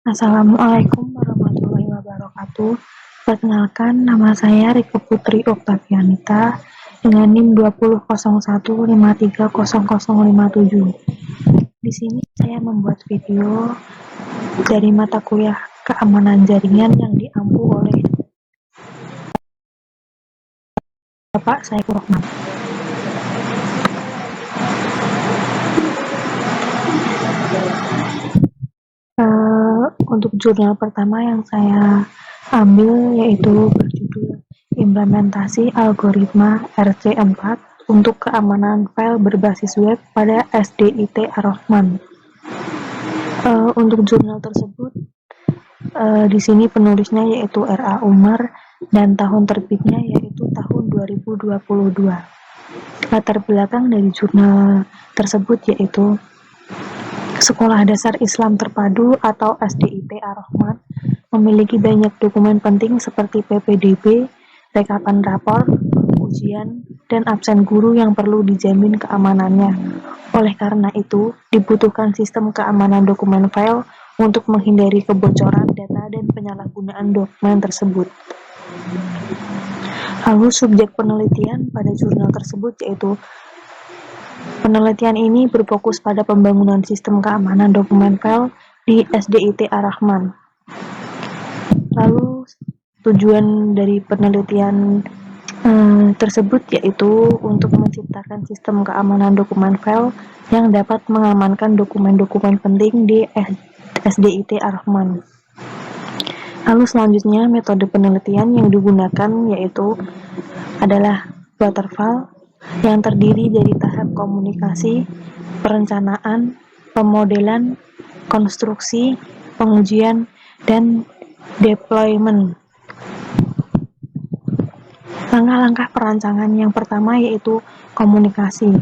Assalamualaikum warahmatullahi wabarakatuh. Perkenalkan, nama saya Rika Putri Oktavianita dengan NIM 2001530057. Di sini saya membuat video dari mata kuliah keamanan jaringan yang diampu oleh Bapak Saiful Rahman. Untuk jurnal pertama yang saya ambil yaitu berjudul Implementasi Algoritma RC4 untuk Keamanan File Berbasis Web pada SDIT Ar-Rahman. Untuk jurnal tersebut, di sini penulisnya yaitu R.A. Umar dan tahun terbitnya yaitu tahun 2022. Latar belakang dari jurnal tersebut yaitu Sekolah Dasar Islam Terpadu atau SDIT Ar-Rahman memiliki banyak dokumen penting seperti PPDB, rekapan rapor, ujian, dan absen guru yang perlu dijamin keamanannya. Oleh karena itu, dibutuhkan sistem keamanan dokumen file untuk menghindari kebocoran data dan penyalahgunaan dokumen tersebut. Lalu subjek penelitian pada jurnal tersebut yaitu penelitian ini berfokus pada pembangunan sistem keamanan dokumen file di SDIT Ar-Rahman. Lalu tujuan dari penelitian tersebut yaitu untuk menciptakan sistem keamanan dokumen file yang dapat mengamankan dokumen-dokumen penting di SDIT Ar-Rahman. Lalu selanjutnya metode penelitian yang digunakan yaitu adalah waterfall yang terdiri dari tahap komunikasi, perencanaan, pemodelan, konstruksi, pengujian, dan deployment. Langkah-langkah perancangan yang pertama yaitu komunikasi,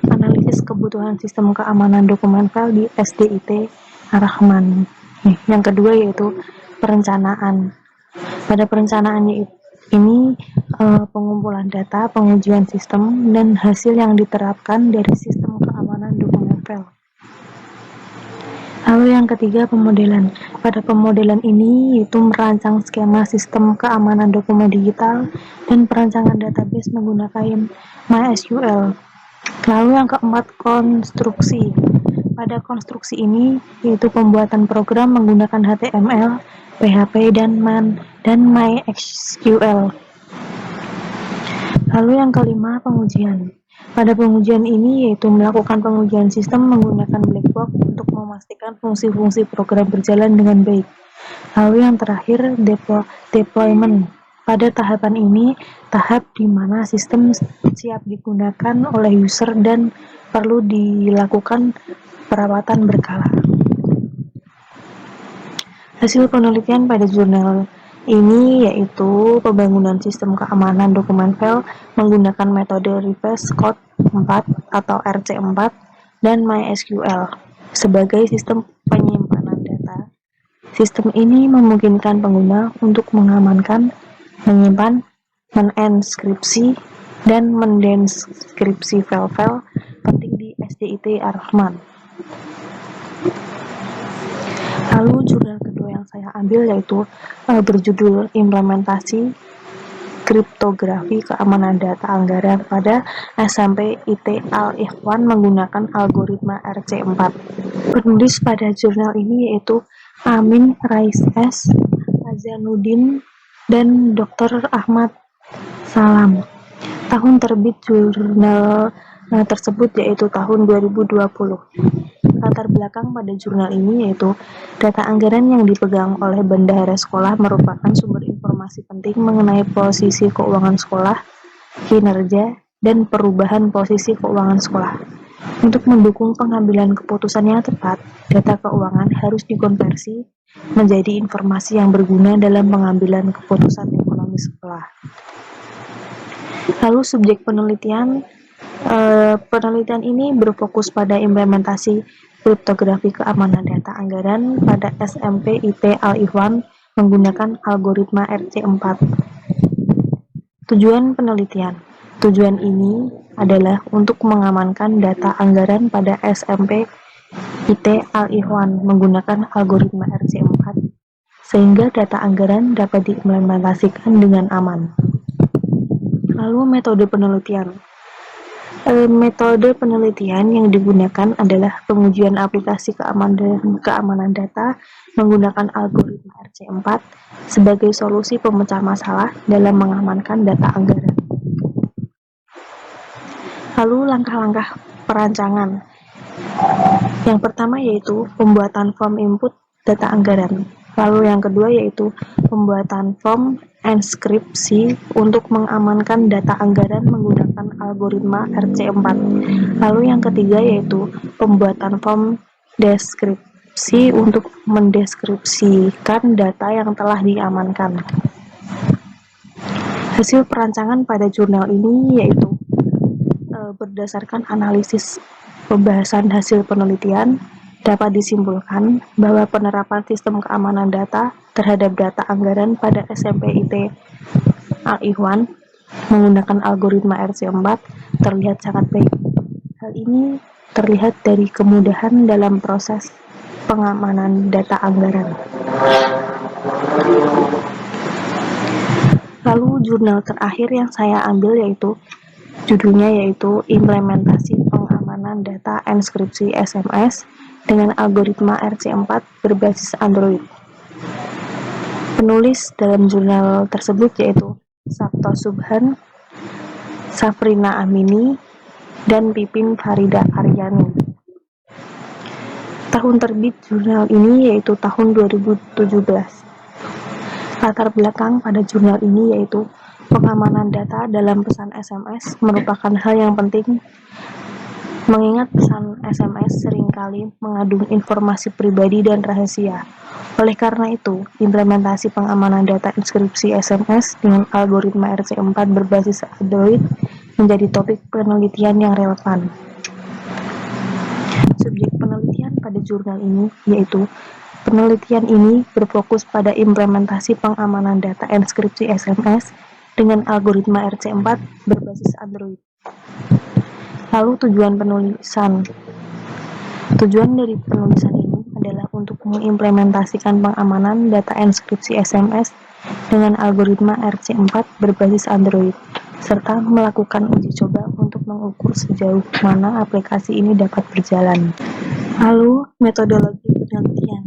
analisis kebutuhan sistem keamanan dokumen file di SDIT Ar-Rahman. Yang kedua yaitu perencanaan. Pada perencanaan ini pengumpulan data, pengujian sistem, dan hasil yang diterapkan dari sistem keamanan dokumen file. Lalu yang ketiga pemodelan. Pada pemodelan ini yaitu merancang skema sistem keamanan dokumen digital dan perancangan database menggunakan MySQL. Lalu yang keempat konstruksi. Pada konstruksi ini yaitu pembuatan program menggunakan HTML, PHP, dan MySQL. Lalu yang kelima pengujian. Pada pengujian ini yaitu melakukan pengujian sistem menggunakan black box untuk memastikan fungsi-fungsi program berjalan dengan baik. Lalu yang terakhir deployment. Pada tahapan ini, tahap di mana sistem siap digunakan oleh user dan perlu dilakukan perawatan berkala. Hasil penelitian pada jurnal ini yaitu pembangunan sistem keamanan dokumen file menggunakan metode reverse code 4 atau RC4 dan MySQL sebagai sistem penyimpanan data. Sistem ini memungkinkan pengguna untuk mengamankan, menyimpan, menenskripsi, dan mendeskripsi file-file penting di SDIT Ar-Rahman. Lalu jurnal kedua yang saya ambil yaitu berjudul Implementasi Kriptografi Keamanan Data Anggaran pada SMP IT Al-Ikhwan menggunakan algoritma RC4. Penulis pada jurnal ini yaitu Amin Rais S. Hazanuddin dan Dr. Ahmad Salam. Tahun terbit jurnal tersebut yaitu tahun 2020. Latar belakang pada jurnal ini yaitu data anggaran yang dipegang oleh bendahara sekolah merupakan sumber informasi penting mengenai posisi keuangan sekolah, kinerja, dan perubahan posisi keuangan sekolah. Untuk mendukung pengambilan keputusan yang tepat, data keuangan harus dikonversi menjadi informasi yang berguna dalam pengambilan keputusan ekonomi sekolah. Lalu subjek penelitian ini berfokus pada implementasi kriptografi keamanan data anggaran pada SMP IT Al-Ikhwan menggunakan algoritma RC4. Tujuan penelitian. Tujuan ini adalah untuk mengamankan data anggaran pada SMP IT Al-Ikhwan menggunakan algoritma RC4 sehingga data anggaran dapat diimplementasikan dengan aman. Lalu metode penelitian. Metode penelitian yang digunakan adalah pengujian aplikasi keamanan data menggunakan algoritma RC4 sebagai solusi pemecah masalah dalam mengamankan data anggaran. Lalu langkah-langkah perancangan. Yang pertama yaitu pembuatan form input data anggaran. Lalu yang kedua yaitu pembuatan form enskripsi untuk mengamankan data anggaran menggunakan algoritma RC4. Lalu yang ketiga yaitu pembuatan form deskripsi untuk mendeskripsikan data yang telah diamankan. Hasil perancangan pada jurnal ini yaitu berdasarkan analisis pembahasan hasil penelitian, dapat disimpulkan bahwa penerapan sistem keamanan data terhadap data anggaran pada SMP IT Al-Ikhwan menggunakan algoritma RC4 terlihat sangat baik. Hal ini terlihat dari kemudahan dalam proses pengamanan data anggaran. Lalu jurnal terakhir yang saya ambil yaitu judulnya yaitu Implementasi Pengamanan Data Enskripsi SMS dengan Algoritma RC4 berbasis Android. Penulis dalam jurnal tersebut yaitu Sabto Subhan, Safrina Amini, dan Pipin Farida Aryani. Tahun terbit jurnal ini yaitu tahun 2017. Latar belakang pada jurnal ini yaitu pengamanan data dalam pesan SMS merupakan hal yang penting mengingat pesan SMS seringkali mengandung informasi pribadi dan rahasia. Oleh karena itu, implementasi pengamanan data inskripsi SMS dengan algoritma RC4 berbasis Android menjadi topik penelitian yang relevan. Subjek penelitian pada jurnal ini yaitu penelitian ini berfokus pada implementasi pengamanan data enskripsi SMS dengan algoritma RC4 berbasis Android. Lalu tujuan penulisan. Tujuan dari penulisan ini adalah untuk mengimplementasikan pengamanan data enskripsi SMS dengan algoritma RC4 berbasis Android, serta melakukan uji coba untuk mengukur sejauh mana aplikasi ini dapat berjalan. Lalu, metodologi penelitian.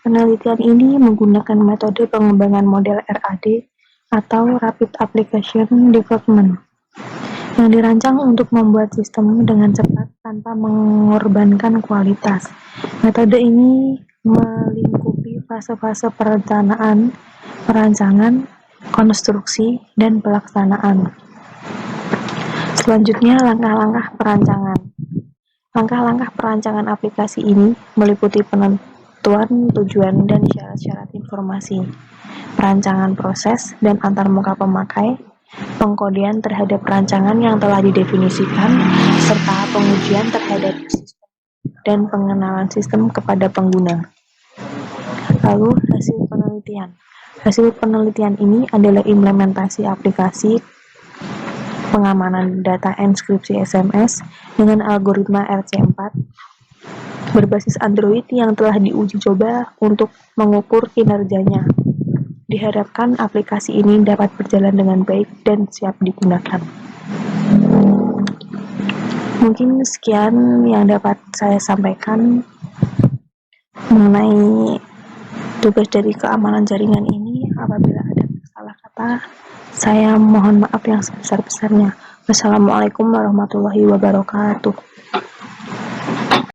Penelitian ini menggunakan metode pengembangan model RAD atau Rapid Application Development yang dirancang untuk membuat sistem dengan cepat tanpa mengorbankan kualitas. Metode ini melingkupi fase-fase perencanaan, perancangan, konstruksi, dan pelaksanaan. Selanjutnya, langkah-langkah perancangan. Langkah-langkah perancangan aplikasi ini meliputi penentuan tujuan dan syarat-syarat informasi, perancangan proses dan antarmuka pemakai, pengkodean terhadap perancangan yang telah didefinisikan, serta pengujian terhadap sistem dan pengenalan sistem kepada pengguna. Lalu, hasil penelitian. Hasil penelitian ini adalah implementasi aplikasi pengamanan data enskripsi SMS dengan algoritma RC4 berbasis Android yang telah diuji coba untuk mengukur kinerjanya. Diharapkan aplikasi ini dapat berjalan dengan baik dan siap digunakan. Mungkin sekian yang dapat saya sampaikan mengenai tugas dari keamanan jaringan ini. Apabila ada salah kata, saya mohon maaf yang sebesar-besarnya. Wassalamualaikum warahmatullahi wabarakatuh.